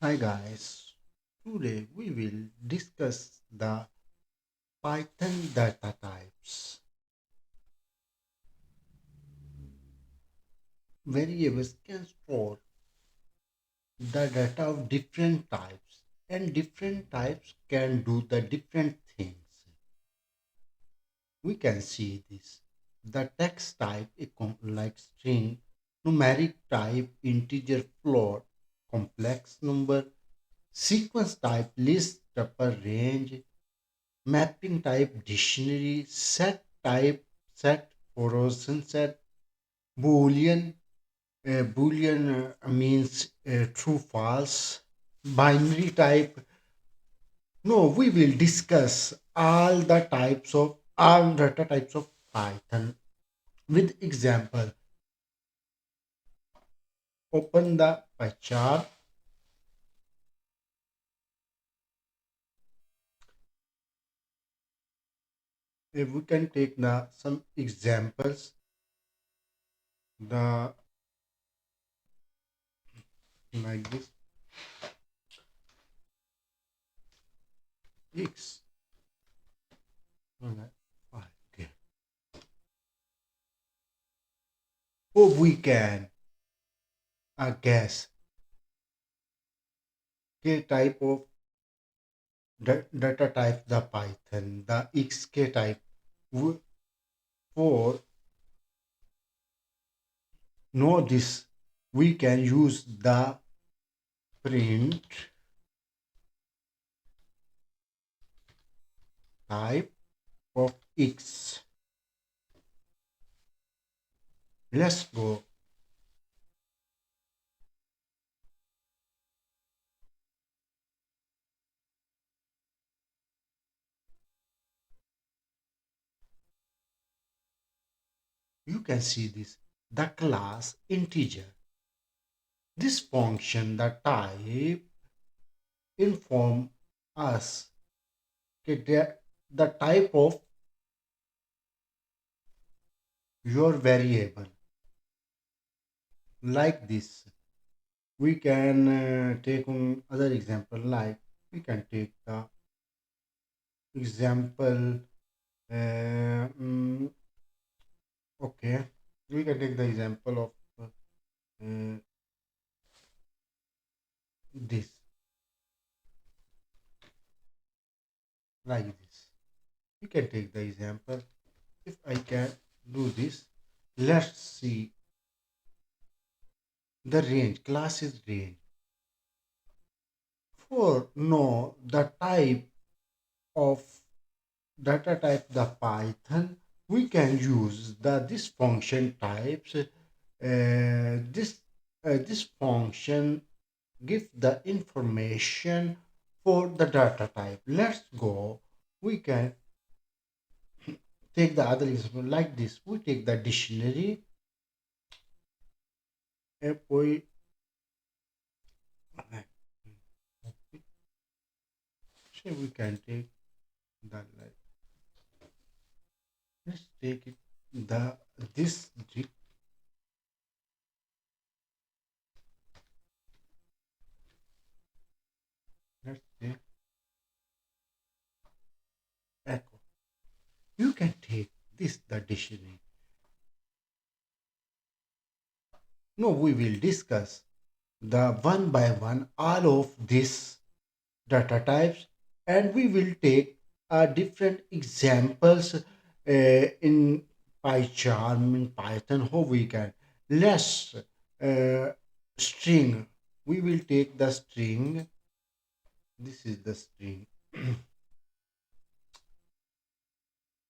Hi guys, today we will discuss the Python data types. Variables can store the data of different types and different types can do the different things. We can see this. The text type is like string, numeric type, integer, float, complex number, sequence type, list, tuple, range, mapping type dictionary, set type set, horizon set, boolean. Boolean means true false. Binary type. No, we will discuss all data types of Python with example. Open the pie chart. If we can take some examples. The like this x. Okay. Okay. Oh, we can guess k type of data type the Python, the XK type. For know this, we can use the print type of X. Let's go. You can see this. The class integer. This function, the type, inform us okay, the type of your variable. Like this. We can take other example like we can take the example. Mm, okay, we can take the example of this, like this. We can take the example. If I can do this, let's see the range. Class is range. For know the type of data type the Python, we can use the this function types. This function give the information for the data type. Let's go. We can take the other example like this. We take the dictionary. If we say we can take the like, let's take it the this dict. Let's take echo. You can take this the dictionary. No, we will discuss the one by one all of these data types and we will take different examples in PyCharm in Python how we can less uh, string. We will take the string. This is the string.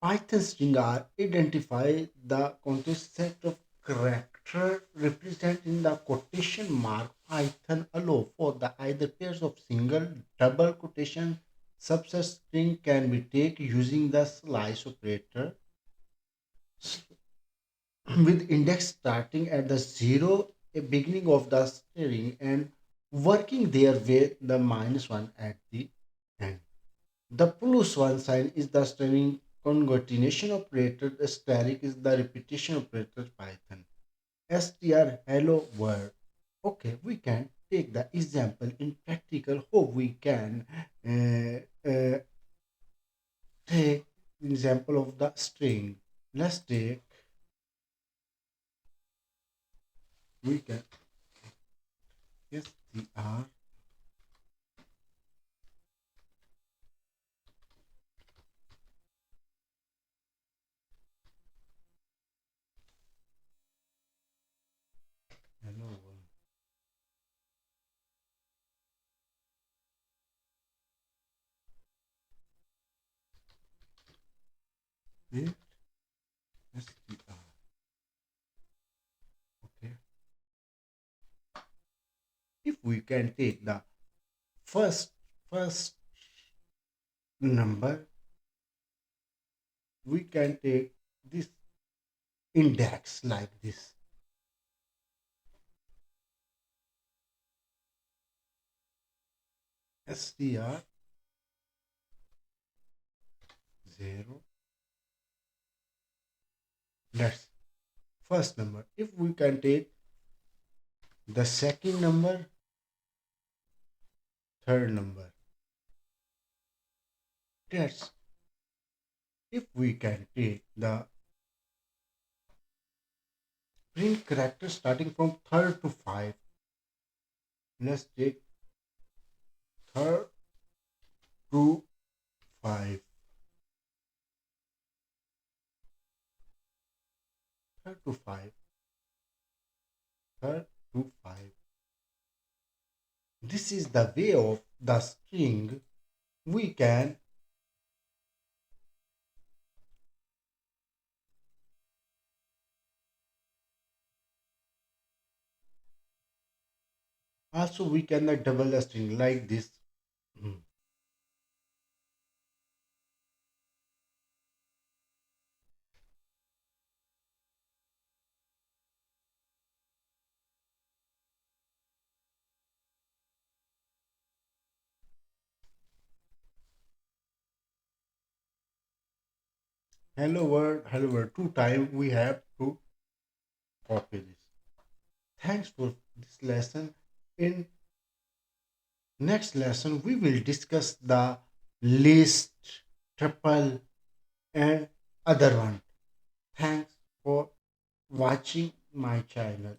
Python string are identify the context set of character represented in the quotation mark. Python allow for the either pairs of single, double quotation. Subset string can be taken using the slice operator with index starting at the zero, a beginning of the string, and working their way the minus one at the end. The plus one sign is the string concatenation operator. The static is the repetition operator Python. str hello world. Okay, we can. take the example in practical how we can take example of the string. Let's take, we can, yes, the r, hello world. Here, str, okay. If we can take the first first number, we can take this index like this, str 0. That's first number. If we can take the second number, third number, that's, if we can take the print character starting from third to five, let's take third to five, third to five, third to five. This is the way of the string. We can also, we can double a string like this. Hmm. Hello world. Two times we have to copy this. Thanks for this lesson. In next lesson, we will discuss the list, tuple, and other one. Thanks for watching my channel.